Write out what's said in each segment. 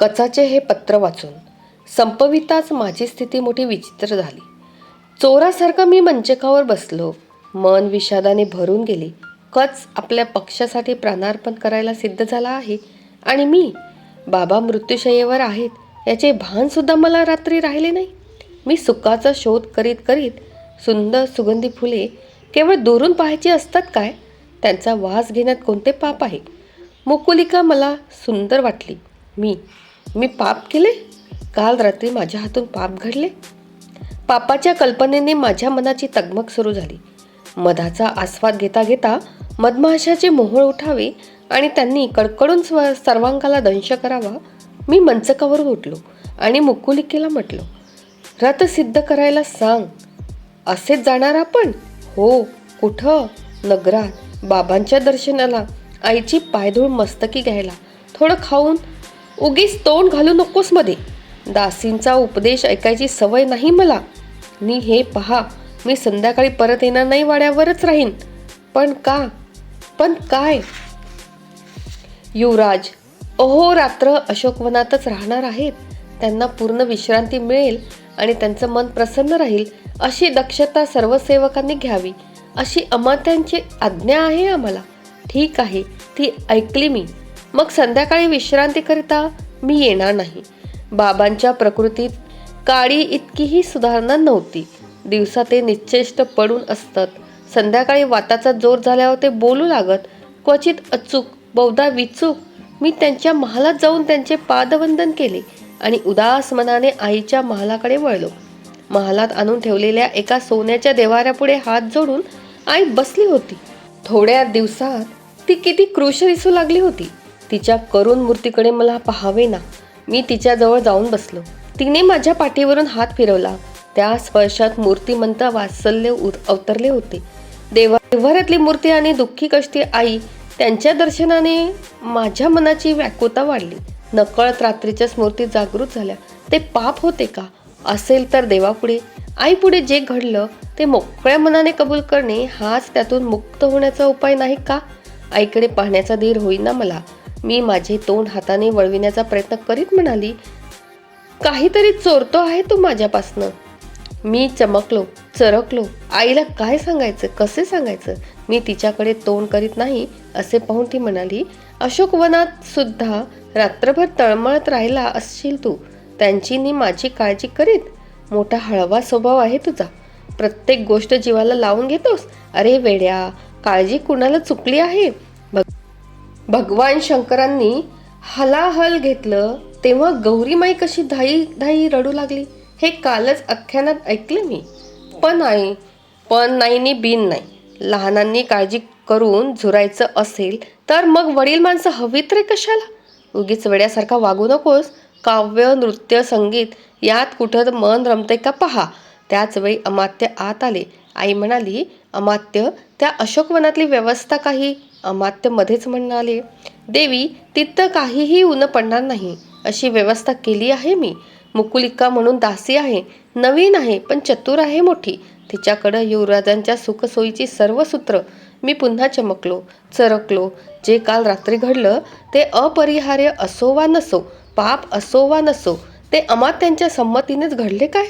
कचाचे हे पत्र वाचून संपविताच माझी स्थिती मोठी विचित्र झाली. चोरासारखं मी मंचकावर बसलो. मन विषादाने भरून गेले. कच आपल्या पक्षासाठी प्राणार्पण करायला सिद्ध झाला आहे आणि मी बाबा मृत्यूशय्येवर आहेत याचे भान सुद्धा मला रात्री राहिले नाही. मी सुखाचा शोध करीत करीत सुंदर सुगंधी फुले केवळ दुरून पाहायची असतात काय? त्यांचा वास घेण्यात कोणते पाप आहे? मुकुलिका मला सुंदर वाटली. मी पाप केले? काल रात्री माझ्या हातून पाप घडले? पापाच्या कल्पनेने माझ्या मनाची तगमग सुरू झाली. मधाचा आस्वाद घेता घेता मधमाशाचे मोहोळ उठावे आणि त्यांनी कडकडून सर्वांगाला दंश करावा. मी मंचकावरून उठलो आणि मुकुलिकेला म्हटलो, व्रत सिद्ध करायला सांग. असेच जाणार आपण? हो. कुठं? नगरात, बाबांच्या दर्शनाला, आईची पायधूळ मस्तकी घ्यायला, थोडं खाऊन. उगीच तोंड घालू नकोस मध्ये. दासींचा उपदेश ऐकायची सवय नाही मला. मी हे पहा, मी संध्याकाळी परत येणार नाही, वाड्यावरच राहीन. पण का? पण काय? युवराज अहोरात्र अशोकवनातच राहणार आहेत. त्यांना पूर्ण विश्रांती मिळेल आणि त्यांचं मन प्रसन्न राहील अशी दक्षता सर्व सेवकांनी घ्यावी अशी अमात्यांची आज्ञा आहे आम्हाला. ठीक आहे, ती ऐकली मी. मग संध्याकाळी विश्रांतीकरिता मी येणार नाही. बाबांच्या प्रकृतीत काळी इतकीही सुधारणा नव्हती. दिवसा ते निश्चेष्ट पडून असतात. संध्याकाळी वाताचा जोर झाल्यावर ते बोलू लागत, क्वचित अचूक, बहुधा विचूक. मी त्यांच्या महालात जाऊन त्यांचे पादवंदन केले आणि उदास मनाने आईच्या महालाकडे वळलो. महालात आणून ठेवलेल्या एका सोन्याच्या देवाऱ्यापुढे हात जोडून आई बसली होती. थोड्या दिवसात ती किती क्रूश दिसू लागली होती. तिच्या करुण मूर्तीकडे मला पाहावे ना. मी तिच्याजवळ जाऊन बसलो. तिने माझ्या पाठीवरून हात फिरवला. त्या स्पर्शात मूर्तिमंत वात्सल्य अवतरले होते. देवाऱ्यातली मूर्ती आणि दुःखी कष्टी आई त्यांच्या दर्शनाने माझ्या मनाची व्याकुलता वाढली. नकळत रात्रीच्या स्मृती जागृत झाल्या. ते पाप होते का? असेल तर देवापुढे, आईपुढे जे घडलं ते मोकळ्या मनाने कबूल करणे हाच त्यातून मुक्त होण्याचा उपाय नाही का? आईकडे पाहण्याचा धीर होईना मला. मी माझे तोंड हाताने वळविण्याचा प्रयत्न करीत म्हणाली, काहीतरी चोरतो आहे तू माझ्यापासनं. मी चमकलो, चरकलो. आईला काय सांगायचं, कसे सांगायचं? मी तिच्याकडे तोंड करीत नाही असे पाहून ती म्हणाली, अशोकवनात सुद्धा रात्रभर तळमळत राहिला असशील तू. त्यांची नी माझी काळजी करीत. मोठा हळवा स्वभाव आहे तुझा. प्रत्येक गोष्ट जीवाला लावून घेतोस. अरे वेड्या, काळजी कुणाला चुकली आहे? भगवान शंकरांनी हलाहल घेतलं तेव्हा गौरीमाई कशी धाई धाई रडू लागली हे कालच आख्यानात ऐकले मी. पण नाही नी बिन नाही. लहानांनी काळजी करून झुरायचं असेल तर मग वडील माणसं हवीत रे कशाला? उगीच वेड्यासारखा वागू नकोस. काव्य, नृत्य, संगीत यात कुठं मन रमते का पहा. त्याच वेळी अमात्य आत आले. आई म्हणाली, अमात्य, त्या अशोकवनातली व्यवस्था काही? अमात्य मध्येच म्हणाले, देवी, तिथं काहीही ऊन पडणार नाही अशी व्यवस्था केली आहे मी. मुकुलिका म्हणून दासी आहे. नवीन आहे पण चतुर आहे मोठी. तिच्याकडं युवराजांच्या सुखसोयीची सर्व सूत्र. मी पुन्हा चमकलो, चरकलो. जे काल रात्री घडलं ते अपरिहार्य असो वा नसो, पाप असो वा नसो, ते अमात्यांच्या संमतीनेच घडले काय?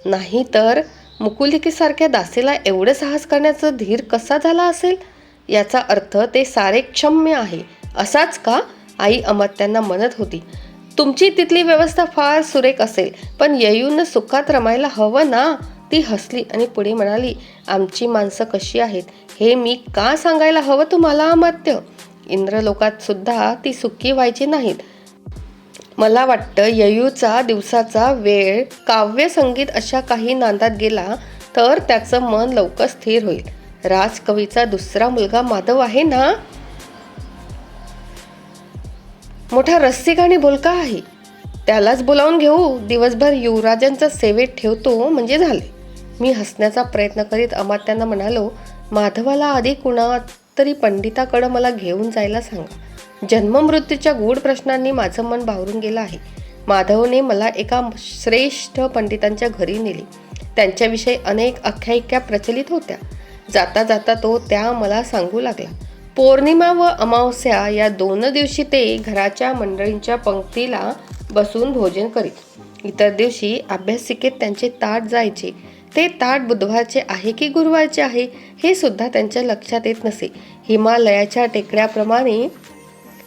नाही तर मुकुलिकेसारख्या दासीला एवढं साहस करण्याचा धीर कसा झाला असेल? याचा अर्थ ते सारे क्षम्य आहे असाच का? आई अमात्यांना म्हणत होती. तुमची तिथली व्यवस्था फार सुरेख असेल पण येऊन सुखात रमायला हवं ना. ती हसली आणि पुढे म्हणाली, आमची माणसं कशी आहेत हे मी का सांगायला हवं तुम्हाला अमात्य? इंद्रलोकात सुद्धा ती सुखी व्हायची नाहीत. मला वाटतं ययूचा दिवसाचा वेळ काव्य, संगीत अशा काही नांदात गेला तर त्याचं मन लवकर स्थिर होईल. राजकवीचा दुसरा मुलगा माधव आहे ना, मोठा रसिक आणि बोलका आहे. त्यालाच बोलावून घेऊ. दिवसभर युवराजांच्या सेवेत ठेवतो म्हणजे झाले. मी हसण्याचा प्रयत्न करीत अमात्यांना म्हणालो, माधवाला आधी कुणा तरी पंडिताकडं मला घेऊन जायला सांगा. जन्ममृत्यूच्या गूढ प्रश्नांनी माझं मन भावरून गेलं आहे. माधवने मला एका श्रेष्ठ पंडितांच्या घरी नेले. त्यांच्याविषयी अनेक आख्यायिका प्रचलित होत्या. जाता जाता तो त्या मला सांगू लागला. पौर्णिमा व अमावस्या या 2 दिवशी ते घराच्या मंडळींच्या पंक्तीला बसून भोजन करीत. इतर दिवशी अभ्यासिकेत त्यांचे ताट जायचे. ते ताट बुधवारचे आहे की गुरुवारचे आहे हे सुद्धा त्यांच्या लक्षात येत नसे. हिमालयाच्या टेकड्याप्रमाणे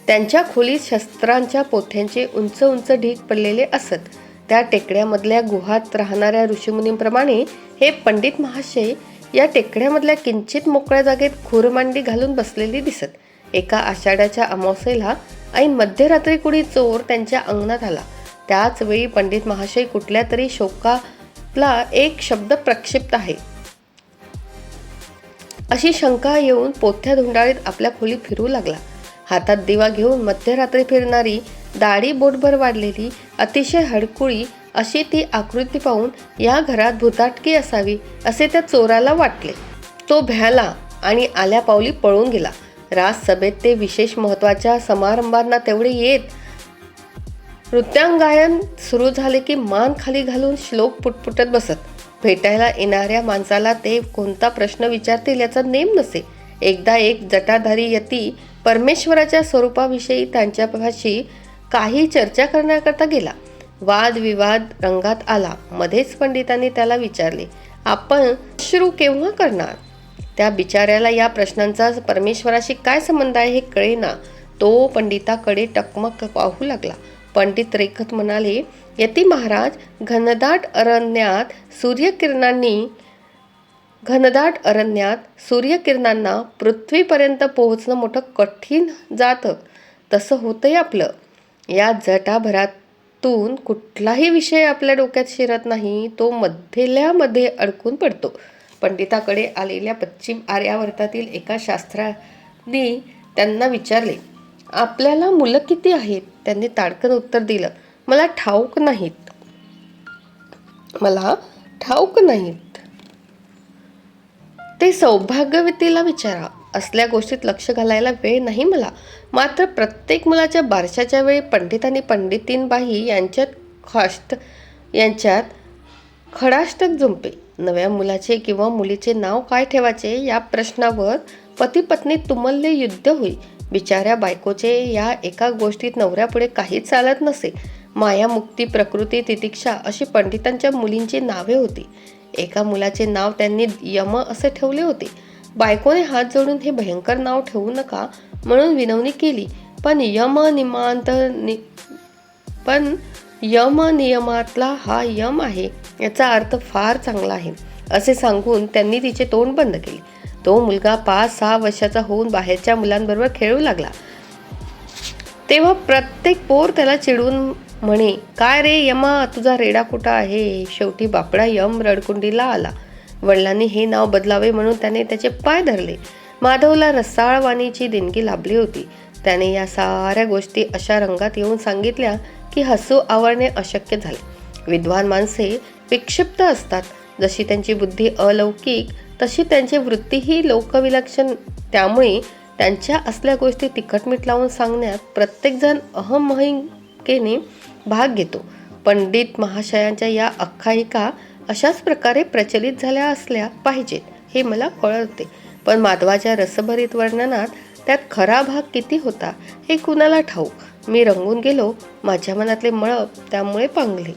त्यांच्या खोलीत शस्त्रांच्या पोथ्यांचे उंच उंच ढीग पडलेले असत. त्या टेकड्यामधल्या गुहात राहणाऱ्या ऋषीमुनींप्रमाणे हे पंडित महाशय या टेकड्यामधल्या किंचित मोकळ्या जागेत खुरमांडी घालून बसलेली दिसत. एका आषाढ्याच्या अमावस्येला ऐन मध्यरात्री कुणी चोर त्यांच्या अंगणात आला. त्याच वेळी पंडित महाशय कुठल्या तरी शोकातला एक शब्द प्रक्षिप्त आहे अशी शंका येऊन पोथ्या धुंडाळीत आपल्या खोलीत फिरू लागला. हातात दिवा घेऊन मध्यरात्री फिरणारी, दाढी बोटभर वाढलेली, अतिशय हडकुळी अशी ती आकृती पाहून या घरात भुताटकी असावी असे त्या चोराला वाटले. तो भ्याला आणि आल्या पावली पळून गेला. राजसभेत ते विशेष महत्वाच्या समारंभांना तेवढे येत. नृत्यांगायन सुरू झाले की मान खाली घालून श्लोक पुटपुटत बसत. भेटायला येणाऱ्या माणसाला ते कोणता प्रश्न विचारतील याचा नेम नसे. एकदा एक जटाधारी यती परमेश्वराच्या स्वरूपाविषयी त्यांच्यापाशी काही चर्चा करण्याकरता गेला. वादविवाद रंगात आला. मध्येच पंडितांनी त्याला विचारले, आपण श्रू केव्हा करणार? त्या बिचाऱ्याला या प्रश्नांचा परमेश्वराशी काय संबंध आहे हे कळेना. तो पंडिताकडे टकमक पाहू लागला. पंडित रेखत म्हणाले, यती महाराज, घनदाट अरण्यात सूर्यकिरणांना पृथ्वीपर्यंत पोहोचणं मोठं कठीण जातं. तसं होतंय आपलं. या जटाभरातून कुठलाही विषय आपल्या डोक्यात शिरत नाही. तो मध्येल्यामध्ये अडकून पडतो. पंडिताकडे आलेल्या पश्चिम आर्यावर्तातील एका शास्त्रांनी त्यांना विचारले, आपल्याला मुलं किती आहेत? त्यांनी ताडकन उत्तर दिलं, मला ठाऊक नाहीत. ते सौभाग्यवतीला विचारा. असल्या गोष्टीत लक्ष घालायला वेळ नाही मला. मात्र प्रत्येक मुलाच्या बारशाच्या वेळी पंडित आणि पंडितीनबाई यांच्यात खडाष्टक जुंपे. नव्या मुलाचे किंवा मुलीचे नाव काय ठेवायचे या प्रश्नावर पती पत्नी तुमल्य युद्ध होई. बिचाऱ्या बायकोचे या एका गोष्टीत नवऱ्यापुढे काहीच चालत नसे. माया, मुक्ती, प्रकृती, तितिक्षा अशी पंडितांच्या मुलींची नावे होती. एका मुलाचे नाव त्यांनी यम असे ठेवले होते. बायकोने हात जोडून हे भयंकर नाव ठेवू नका म्हणून विनवणी केली, पण यम नियमातला हा यम आहे, याचा अर्थ फार चांगला आहे असे सांगून त्यांनी तिचे तोंड बंद केले. तो मुलगा 5-6 वर्षाचा होऊन बाहेरच्या मुलांबरोबर खेळू लागला. तेव्हा प्रत्येक पोर त्याला चिडून म्हणे, काय रे यमा, तुझा रेडा कुठं आहे? शेवटी बापडा यम रडकुंडीला आला. वडिलांनी हे नाव बदलावे म्हणून त्याने त्याचे पाय धरले. माधवला रसाळवाणीची देणगी लाभली होती. त्याने या साऱ्या गोष्टी अशा रंगात येऊन सांगितल्या की हसू आवरणे अशक्य झाले. विद्वान माणसे विक्षिप्त असतात. जशी त्यांची बुद्धी अलौकिक तशी त्यांची वृत्तीही लोकविलक्षण. त्यामुळे त्यांच्या असल्या गोष्टी तिखटमीठ लावून सांगण्यात प्रत्येकजण अहमहिकेने भाग घेतो. पंडित महाशयांच्या या आख्यायिका अशाच प्रकारे प्रचलित झाल्या असल्या पाहिजेत हे मला कळते. पण माधवाच्या रसभरीत वर्णनात त्यात खरा भाग किती होता हे कुणाला ठाऊक. मी रंगून गेलो. माझ्या मनातले मळप त्यामुळे पांगले.